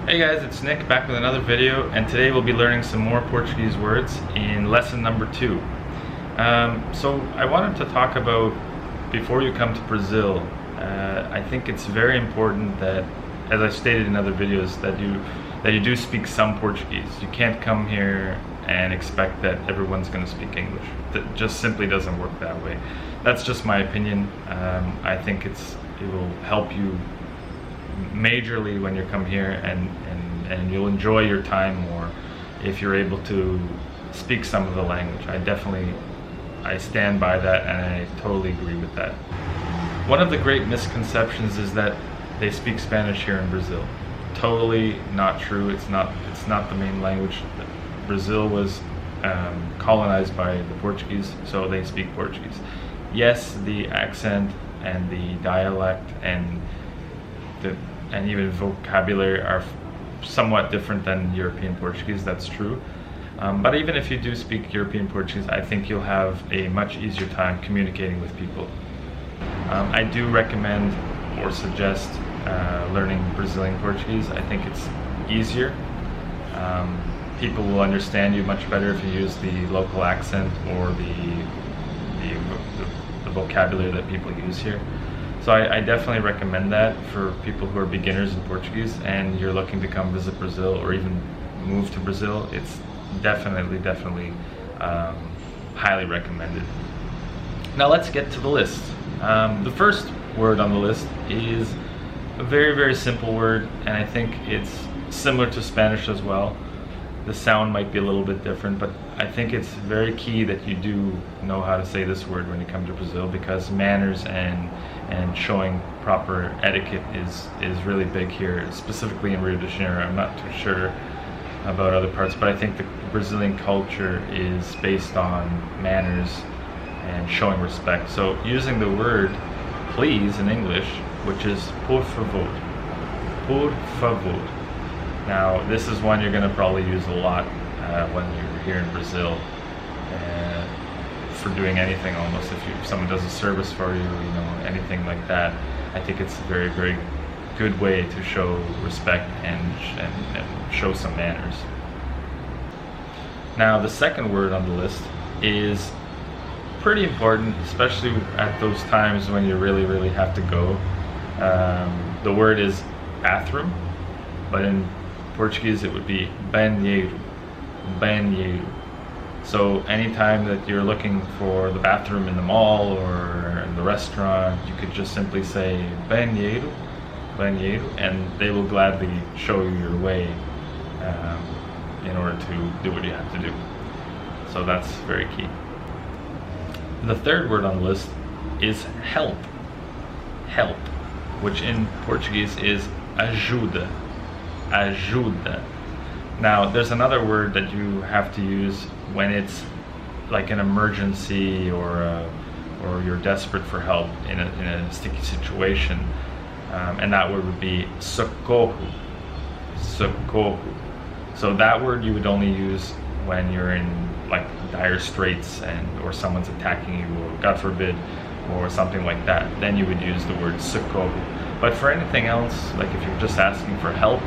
Hey guys, it's Nick back with another video, and today we'll be learning some more Portuguese words in lesson number 2. So I wanted to talk about, before you come to Brazil, I think it's very important that, as I stated in other videos, that you do speak some Portuguese. You can't come here and expect that everyone's going to speak English. That just simply doesn't work that way. That's just my opinion. I think it will help you majorly when you come here, and you'll enjoy your time more if you're able to speak some of the language. I stand by that, and I totally agree with that. One of the great misconceptions is that they speak Spanish here in Brazil. Totally not true. It's not the main language. Brazil was colonized by the Portuguese, so they speak Portuguese. Yes, the accent and the dialect and even vocabulary are somewhat different than European Portuguese, that's true. But even if you do speak European Portuguese, I think you'll have a much easier time communicating with people. I do recommend or suggest learning Brazilian Portuguese. I think it's easier. People will understand you much better if you use the local accent or the vocabulary that people use here. So I definitely recommend that for people who are beginners in Portuguese and you're looking to come visit Brazil or even move to Brazil. It's definitely highly recommended. Now let's get to the list. The first word on the list is a very simple word, and I think it's similar to Spanish as well. The sound might be a little bit different, but I think it's very key that you do know how to say this word when you come to Brazil, because manners and showing proper etiquette is really big here, specifically in Rio de Janeiro. I'm not too sure about other parts, but I think the Brazilian culture is based on manners and showing respect. So using the word please in English, which is por favor. Por favor. Now, this is one you're going to probably use a lot when you're here in Brazil for doing anything almost. If someone does a service for you, anything like that, I think it's a very good way to show respect and show some manners. Now, the second word on the list is pretty important, especially at those times when you really have to go. The word is bathroom, but in Portuguese it would be banheiro. Banheiro. So anytime that you're looking for the bathroom in the mall or in the restaurant, you could just simply say banheiro, banheiro, and they will gladly show you your way in order to do what you have to do. So that's very key. The third word on the list is help. Help, which in Portuguese is ajuda. Ajuda. Now, there's another word that you have to use when it's like an emergency or you're desperate for help in a sticky situation, and that word would be socorro. Socorro. So that word you would only use when you're in like dire straits or someone's attacking you, or God forbid, or something like that. Then you would use the word socorro. But for anything else, like if you're just asking for help,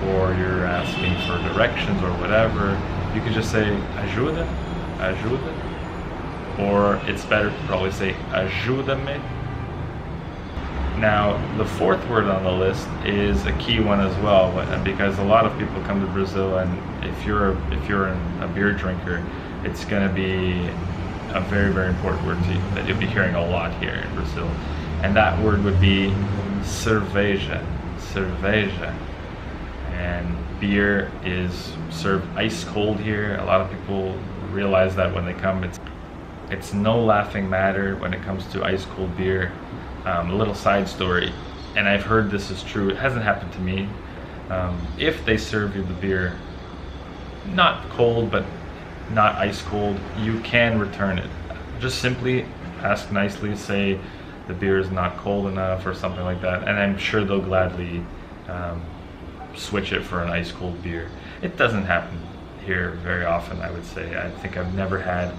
or you're asking for directions or whatever, you could just say ajuda, ajuda, or it's better to probably say Ajuda-me. Now, the fourth word on the list is a key one as well, because a lot of people come to Brazil, and if you're a beer drinker, it's going to be a very important word to you that you'll be hearing a lot here in Brazil, and that word would be cerveja. Cerveja. And beer is served ice cold here. A lot of people realize that when they come. It's no laughing matter when it comes to ice cold beer. A little side story, and I've heard this is true. It hasn't happened to me. If they serve you the beer not cold but not ice cold, you can return it. Just simply ask nicely, say the beer is not cold enough or something like that, and I'm sure they'll gladly switch it for an ice cold beer. It doesn't happen here very often, I would say. I think I've never had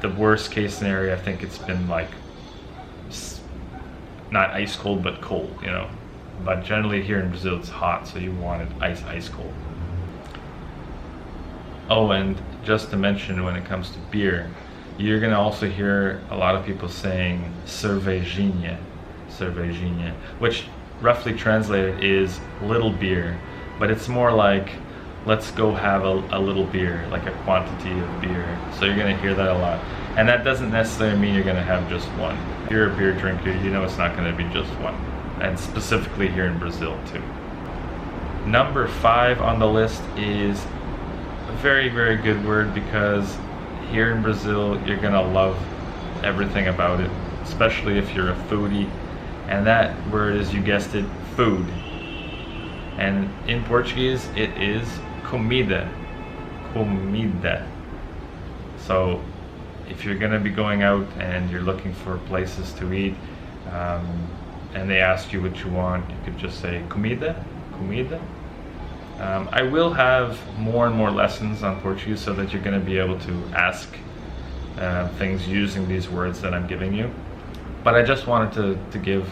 the worst case scenario. I think it's been like not ice cold but cold, but generally here in Brazil it's hot, so you want it ice cold. Oh, and just to mention, when it comes to beer, you're gonna also hear a lot of people saying Cervejinha, Cervejinha, which roughly translated is little beer, but it's more like, let's go have a little beer, like a quantity of beer. So you're gonna hear that a lot. And that doesn't necessarily mean you're gonna have just one. If you're a beer drinker, you know it's not gonna be just one. And specifically here in Brazil too. Number 5 on the list is a very, very good word, because here in Brazil, you're gonna love everything about it, especially if you're a foodie. And that word is, you guessed it, food. And in Portuguese, it is comida, comida. So if you're gonna be going out and you're looking for places to eat, and they ask you what you want, you could just say comida, comida. I will have more and more lessons on Portuguese so that you're going to be able to ask things using these words that I'm giving you. But I just wanted to give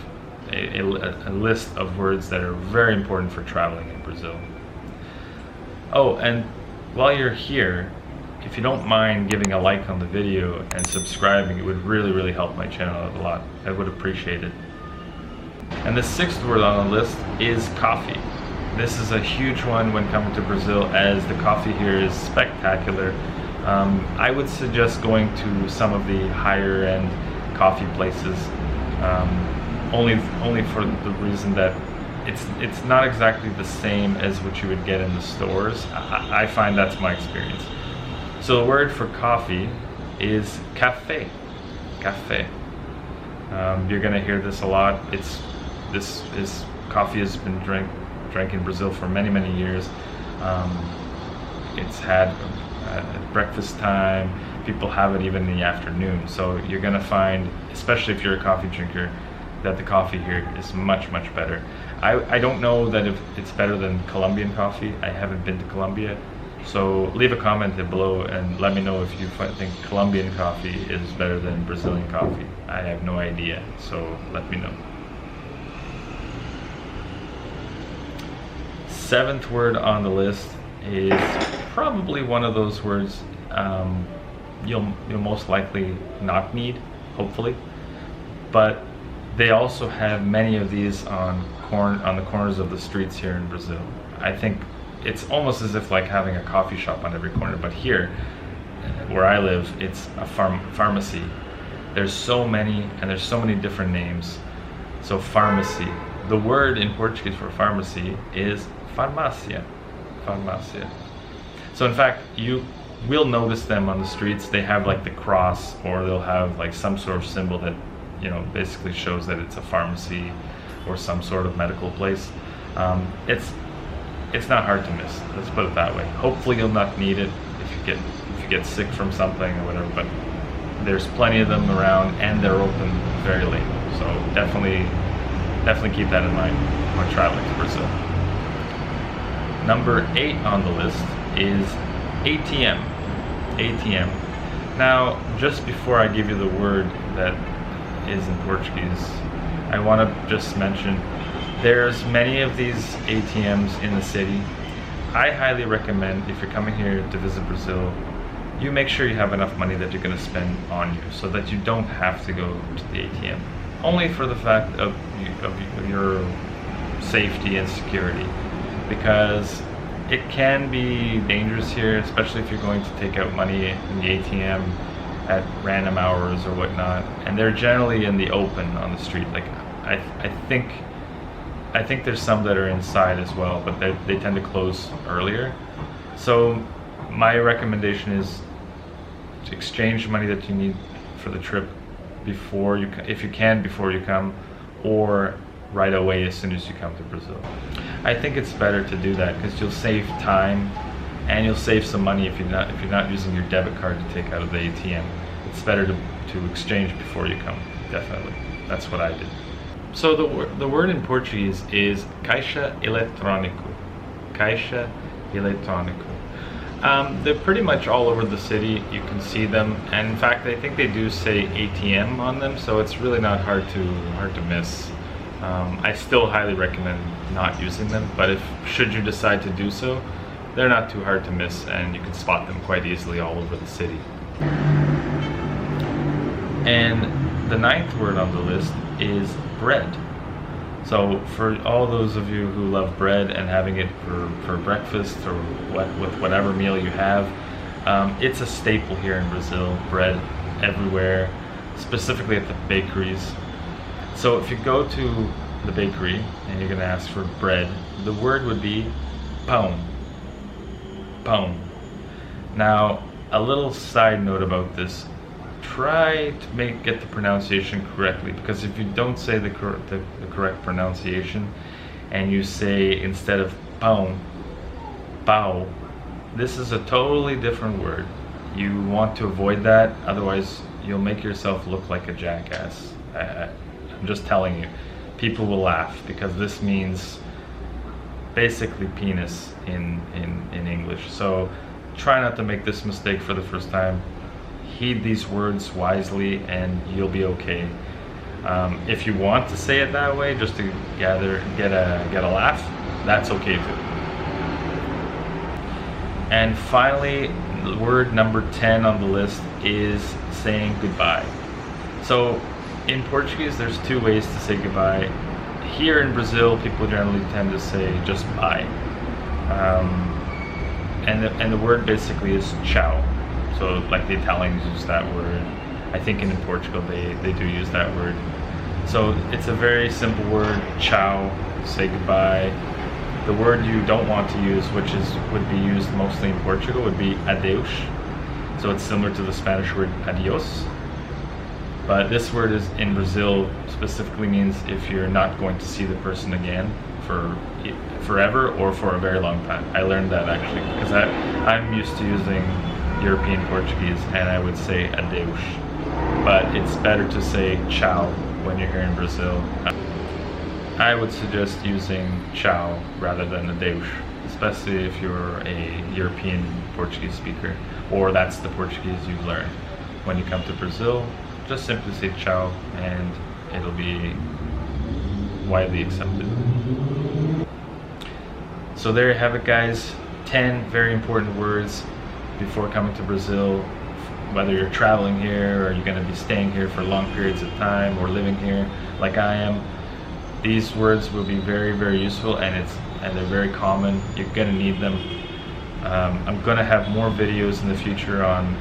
a list of words that are very important for traveling in Brazil. Oh, and while you're here, if you don't mind giving a like on the video and subscribing, it would really, really help my channel out a lot. I would appreciate it. And the 6th word on the list is coffee. This is a huge one when coming to Brazil, as the coffee here is spectacular. I would suggest going to some of the higher end coffee places, only for the reason that it's not exactly the same as what you would get in the stores. I find that's my experience. So the word for coffee is café, café. You're gonna hear this a lot. This coffee has been drank in Brazil for many, many years. It's had at breakfast time. People have it even in the afternoon. So you're gonna find, especially if you're a coffee drinker, that the coffee here is much, much better. I don't know that if it's better than Colombian coffee. I haven't been to Colombia. So leave a comment below and let me know if you think Colombian coffee is better than Brazilian coffee. I have no idea, so let me know. 7th word on the list is probably one of those words you'll most likely not need, hopefully. But they also have many of these on the corners of the streets here in Brazil. I think it's almost as if like having a coffee shop on every corner, but here, where I live, it's a pharmacy. There's so many, and there's so many different names. So pharmacy. The word in Portuguese for pharmacy is Farmacia, Farmacia. So in fact, you will notice them on the streets. They have like the cross, or they'll have like some sort of symbol that, you know, basically shows that it's a pharmacy or some sort of medical place. It's not hard to miss. Let's put it that way. Hopefully you'll not need it if you get sick from something or whatever. But there's plenty of them around, and they're open very late. So definitely keep that in mind when traveling to Brazil. Number 8 on the list is ATM. ATM. Now, just before I give you the word that is in Portuguese, I want to just mention there's many of these ATMs in the city. I highly recommend, if you're coming here to visit Brazil, you make sure you have enough money that you're going to spend on you, so that you don't have to go to the ATM. Only for the fact of your safety and security, because it can be dangerous here, especially if you're going to take out money in the ATM at random hours or whatnot, and they're generally in the open on the street. Like I think there's some that are inside as well, but they tend to close earlier. So my recommendation is to exchange money that you need for the trip before you, if you can, before you come, or right away as soon as you come to Brazil. I think it's better to do that because you'll save time and you'll save some money if you're not using your debit card to take out of the ATM. It's better to exchange before you come, definitely. That's what I did. So the word in Portuguese is Caixa Electronico. Caixa Electronico. They're pretty much all over the city. You can see them, and in fact I think they do say ATM on them, so it's really not hard to miss. I still highly recommend not using them, but should you decide to do so, they're not too hard to miss and you can spot them quite easily all over the city. And the 9th word on the list is bread. So for all those of you who love bread and having it for breakfast or with whatever meal you have, it's a staple here in Brazil. Bread everywhere, specifically at the bakeries. So if you go to the bakery and you're going to ask for bread, the word would be pão. Pão. Now, a little side note about this: try to get the pronunciation correctly, because if you don't say the correct pronunciation and you say, instead of pão, pau, this is a totally different word. You want to avoid that, otherwise you'll make yourself look like a jackass. I'm just telling you, people will laugh, because this means basically penis in English. So try not to make this mistake for the first time. Heed these words wisely and you'll be okay. If you want to say it that way just to get a laugh, that's okay too. And finally, word number 10 on the list is saying goodbye. So in Portuguese, there's 2 ways to say goodbye. Here in Brazil, people generally tend to say just bye. And the word basically is tchau. So like the Italians use that word. I think in Portugal they do use that word. So it's a very simple word, tchau, say goodbye. The word you don't want to use, which would be used mostly in Portugal, would be adeus. So it's similar to the Spanish word adios. But this word is in Brazil specifically means if you're not going to see the person again for forever or for a very long time. I learned that actually because I'm used to using European Portuguese and I would say adeus. But it's better to say tchau when you're here in Brazil. I would suggest using tchau rather than adeus, especially if you're a European Portuguese speaker or that's the Portuguese you've learned. When you come to Brazil, just simply say tchau and it'll be widely accepted. So there you have it, guys. 10 very important words before coming to Brazil. Whether you're traveling here or you're going to be staying here for long periods of time or living here like I am, these words will be very, very useful, and they're very common. You're going to need them. I'm going to have more videos in the future on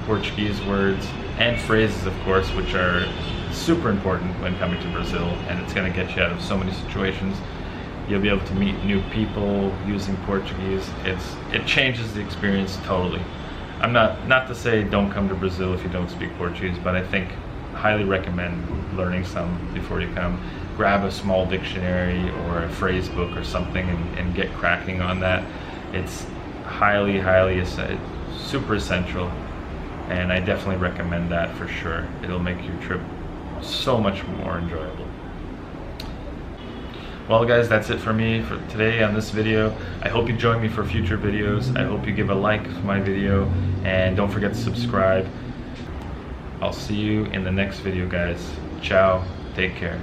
Portuguese words and phrases, of course, which are super important when coming to Brazil, and it's going to get you out of so many situations. You'll be able to meet new people using Portuguese. It changes the experience totally. I'm not to say don't come to Brazil if you don't speak Portuguese, but I think highly recommend learning some before you come. Grab a small dictionary or a phrase book or something and get cracking on that. It's highly super essential, and I definitely recommend that for sure. It'll make your trip so much more enjoyable. Well guys, that's it for me for today on this video. I hope you join me for future videos. I hope you give a like to my video and don't forget to subscribe. I'll see you in the next video, guys. Ciao, take care.